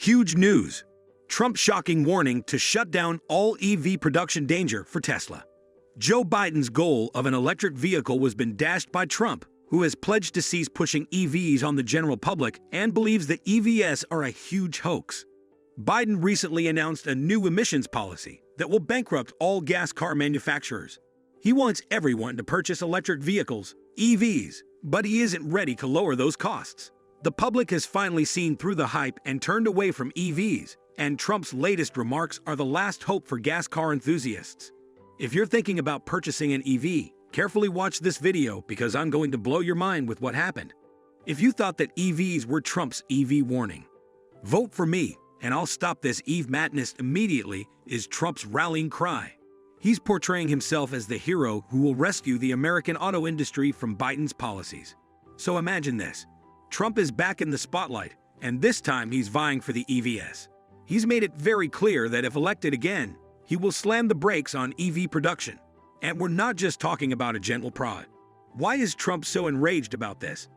Huge news! Trump's shocking warning to shut down all EV production danger for Tesla. Joe Biden's goal of an electric vehicle was been dashed by Trump, who has pledged to cease pushing EVs on the general public and believes that EVs are a huge hoax. Biden recently announced a new emissions policy that will bankrupt all gas car manufacturers. He wants everyone to purchase electric vehicles, EVs, but he isn't ready to lower those costs. The public has finally seen through the hype and turned away from EVs, and Trump's latest remarks are the last hope for gas car enthusiasts. If you're thinking about purchasing an EV, carefully watch this video because I'm going to blow your mind with what happened. If you thought that EVs were Trump's EV warning, vote for me and I'll stop this EV madness immediately is Trump's rallying cry. He's portraying himself as the hero who will rescue the American auto industry from Biden's policies. So imagine this. Trump is back in the spotlight, and this time he's vying for the EVs. He's made it very clear that if elected again, he will slam the brakes on EV production. And we're not just talking about a gentle prod. Why is Trump so enraged about this?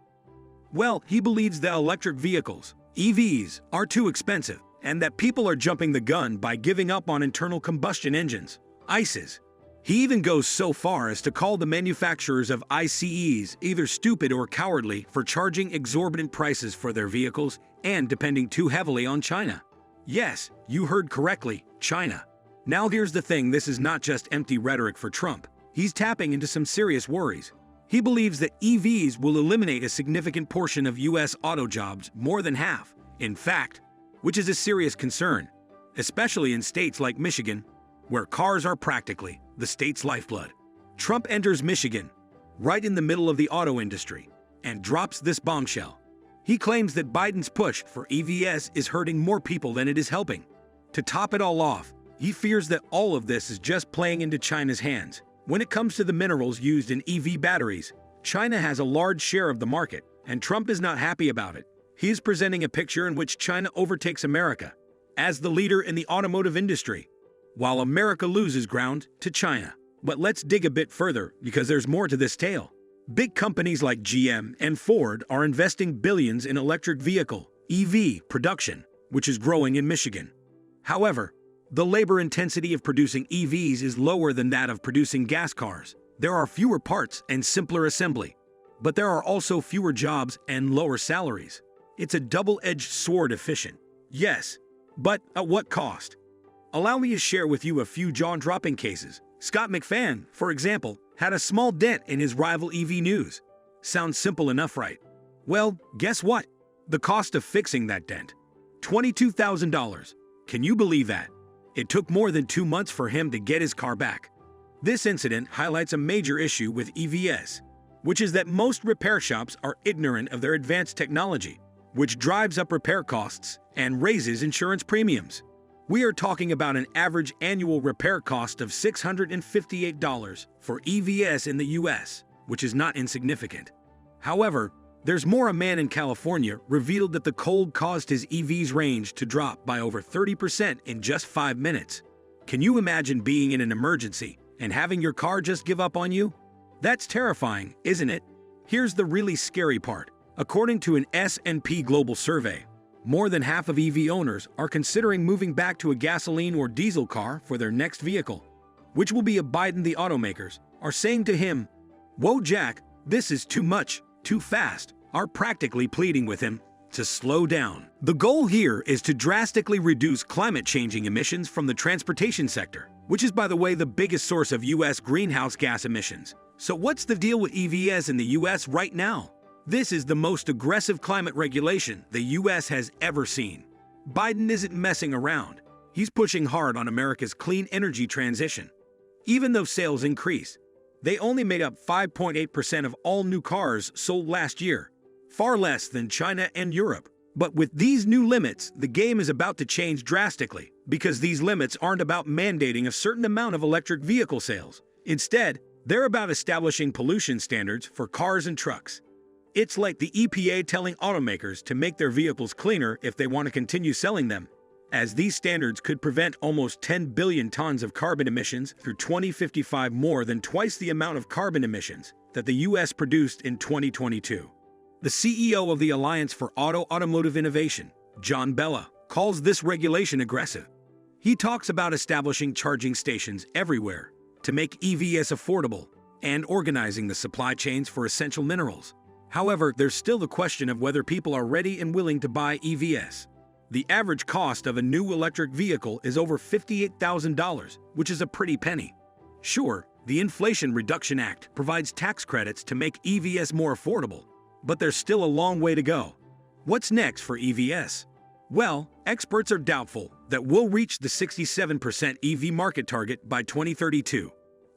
Well, he believes that electric vehicles, EVs, are too expensive, and that people are jumping the gun by giving up on internal combustion engines, ICEs. He even goes so far as to call the manufacturers of ICEs either stupid or cowardly for charging exorbitant prices for their vehicles and depending too heavily on China. Yes, you heard correctly, China. Now here's the thing, this is not just empty rhetoric for Trump. He's tapping into some serious worries. He believes that EVs will eliminate a significant portion of U.S. auto jobs, more than half, in fact, which is a serious concern, especially in states like Michigan, where cars are practically the state's lifeblood. Trump enters Michigan, right in the middle of the auto industry, and drops this bombshell. He claims that Biden's push for EVs is hurting more people than it is helping. To top it all off, he fears that all of this is just playing into China's hands. When it comes to the minerals used in EV batteries, China has a large share of the market, and Trump is not happy about it. He is presenting a picture in which China overtakes America as the leader in the automotive industry, while America loses ground to China. But let's dig a bit further because there's more to this tale. Big companies like GM and Ford are investing billions in electric vehicle, EV, production, which is growing in Michigan. However, the labor intensity of producing EVs is lower than that of producing gas cars. There are fewer parts and simpler assembly, but there are also fewer jobs and lower salaries. It's a double-edged sword efficient. Yes, but at what cost? Allow me to share with you a few jaw-dropping cases. Scott McFan, for example, had a small dent in his rival EV news. Sounds simple enough, right? Well, guess what? The cost of fixing that dent. $22,000. Can you believe that? It took more than 2 months for him to get his car back. This incident highlights a major issue with EVs, which is that most repair shops are ignorant of their advanced technology, which drives up repair costs and raises insurance premiums. We are talking about an average annual repair cost of $658 for EVs in the US, which is not insignificant. However, there's more. A man in California revealed that the cold caused his EV's range to drop by over 30% in just 5 minutes. Can you imagine being in an emergency and having your car just give up on you? That's terrifying, isn't it? Here's the really scary part. According to an S&P Global survey, more than half of EV owners are considering moving back to a gasoline or diesel car for their next vehicle, which will be a Biden. The automakers are saying to him, "Whoa, Jack, this is too much, too fast," are practically pleading with him to slow down. The goal here is to drastically reduce climate-changing emissions from the transportation sector, which is, by the way, the biggest source of U.S. greenhouse gas emissions. So what's the deal with EVs in the U.S. right now? This is the most aggressive climate regulation the U.S. has ever seen. Biden isn't messing around. He's pushing hard on America's clean energy transition. Even though sales increase, they only made up 5.8% of all new cars sold last year, far less than China and Europe. But with these new limits, the game is about to change drastically, because these limits aren't about mandating a certain amount of electric vehicle sales. Instead, they're about establishing pollution standards for cars and trucks. It's like the EPA telling automakers to make their vehicles cleaner if they want to continue selling them, as these standards could prevent almost 10 billion tons of carbon emissions through 2055, more than twice the amount of carbon emissions that the U.S. produced in 2022. The CEO of the Alliance for Automotive Innovation, John Bella, calls this regulation aggressive. He talks about establishing charging stations everywhere to make EVs affordable and organizing the supply chains for essential minerals. However, there's still the question of whether people are ready and willing to buy EVs. The average cost of a new electric vehicle is over $58,000, which is a pretty penny. Sure, the Inflation Reduction Act provides tax credits to make EVs more affordable, but there's still a long way to go. What's next for EVs? Well, experts are doubtful that we'll reach the 67% EV market target by 2032.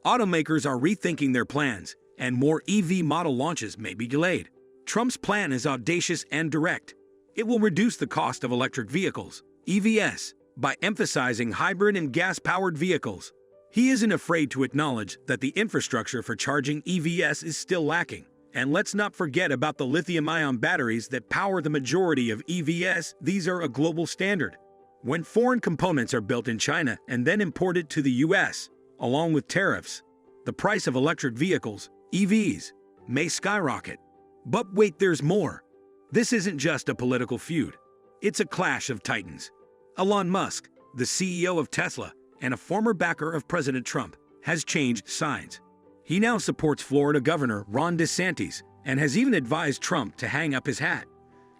Automakers are rethinking their plans, and more EV model launches may be delayed. Trump's plan is audacious and direct. It will reduce the cost of electric vehicles, EVs, by emphasizing hybrid and gas-powered vehicles. He isn't afraid to acknowledge that the infrastructure for charging EVs is still lacking. And let's not forget about the lithium-ion batteries that power the majority of EVs. These are a global standard. When foreign components are built in China and then imported to the US, along with tariffs, the price of electric vehicles, EVs, may skyrocket. But wait, there's more. This isn't just a political feud. It's a clash of titans. Elon Musk, the CEO of Tesla and a former backer of President Trump, has changed sides. He now supports Florida Governor Ron DeSantis and has even advised Trump to hang up his hat.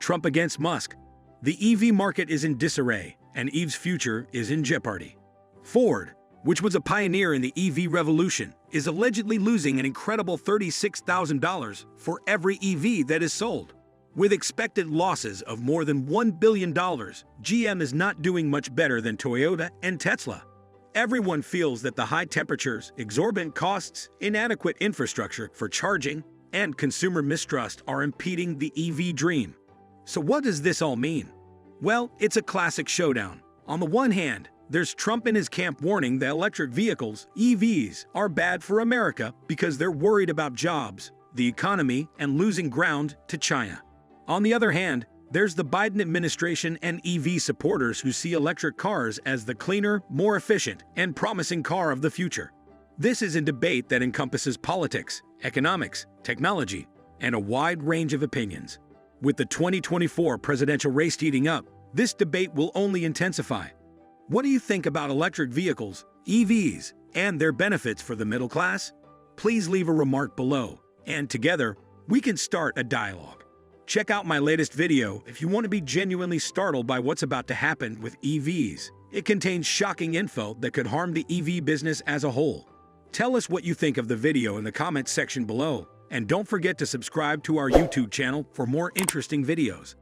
Trump against Musk. The EV market is in disarray, and EV's future is in jeopardy. Ford, which was a pioneer in the EV revolution, is allegedly losing an incredible $36,000 for every EV that is sold. With expected losses of more than $1 billion, GM is not doing much better than Toyota and Tesla. Everyone feels that the high temperatures, exorbitant costs, inadequate infrastructure for charging, and consumer mistrust are impeding the EV dream. So what does this all mean? Well, it's a classic showdown. On the one hand, there's Trump and his camp warning that electric vehicles, EVs, are bad for America because they're worried about jobs, the economy, and losing ground to China. On the other hand, there's the Biden administration and EV supporters who see electric cars as the cleaner, more efficient, and promising car of the future. This is a debate that encompasses politics, economics, technology, and a wide range of opinions. With the 2024 presidential race heating up, this debate will only intensify. What do you think about electric vehicles, EVs, and their benefits for the middle class? Please leave a remark below, and together, we can start a dialogue. Check out my latest video if you want to be genuinely startled by what's about to happen with EVs. It contains shocking info that could harm the EV business as a whole. Tell us what you think of the video in the comments section below, and don't forget to subscribe to our YouTube channel for more interesting videos.